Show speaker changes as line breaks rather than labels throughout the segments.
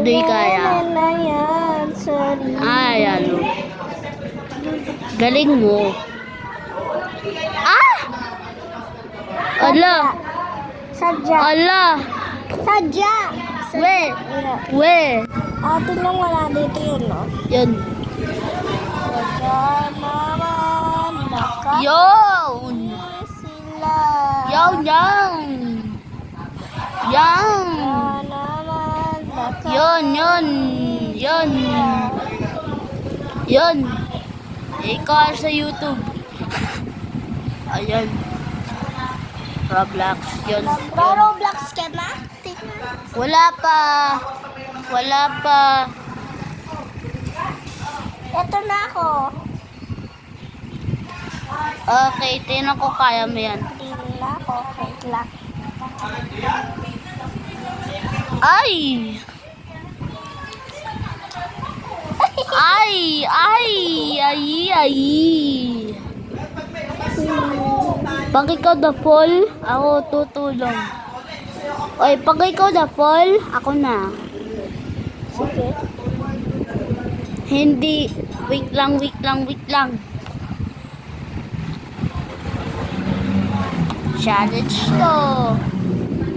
Baduy kaya. Ay, ano. Galing mo. Ah! Ala!
Sadya.
Ala!
Sadya.
We! We!
Tingnan mo na dito yun, no?
Yan.
Sadya naman
Yun!
sila.
Yan, yan! Yan!
Naman
Yun, yun! Yun! Yun! Ikaw sa YouTube. Ayan. Roblox. Yun.
Roblox ka na?
Wala pa. Wala pa.
Ito na ako.
Okay, tinan ko kaya mo yan.
Hindi na ako. Wait lang.
Ay! Ay! Ay! Ay! Ay! Pag ikaw na fall, ako tutulong. Oy, pag ikaw na fall, ako na.
Sige.
Hindi. Wait lang, wait lang, wait lang. Challenge to.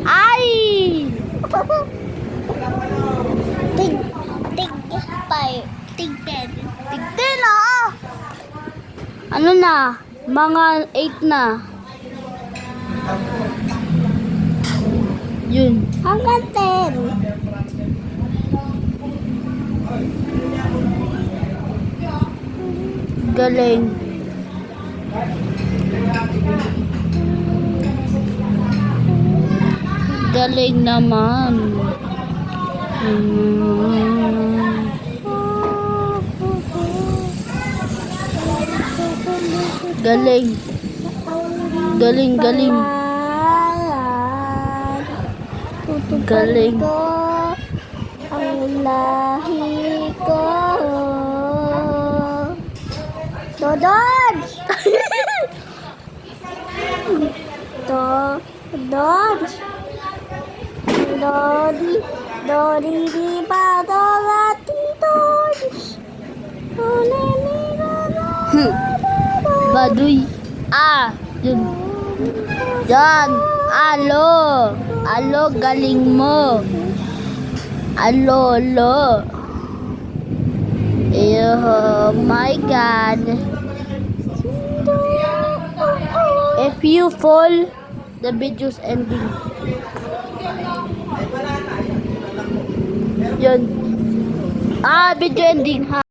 Ay!
Tig 5. Tig 10.
Tigtin na! Ano na? Mga 8 na. Yun.
Hanggang 10.
Galing. Galing naman. Galing. Galing, galing. Galing.
Ang lahi ko. Dodge! Dodge! Dodi di ba Dorati Dodge?
Baduy. Ah, yun. Yan. Alo. Alo, galing mo. Alo, alo. Oh my God. If you fall, the video's ending. Yun. Ah, video ending ha.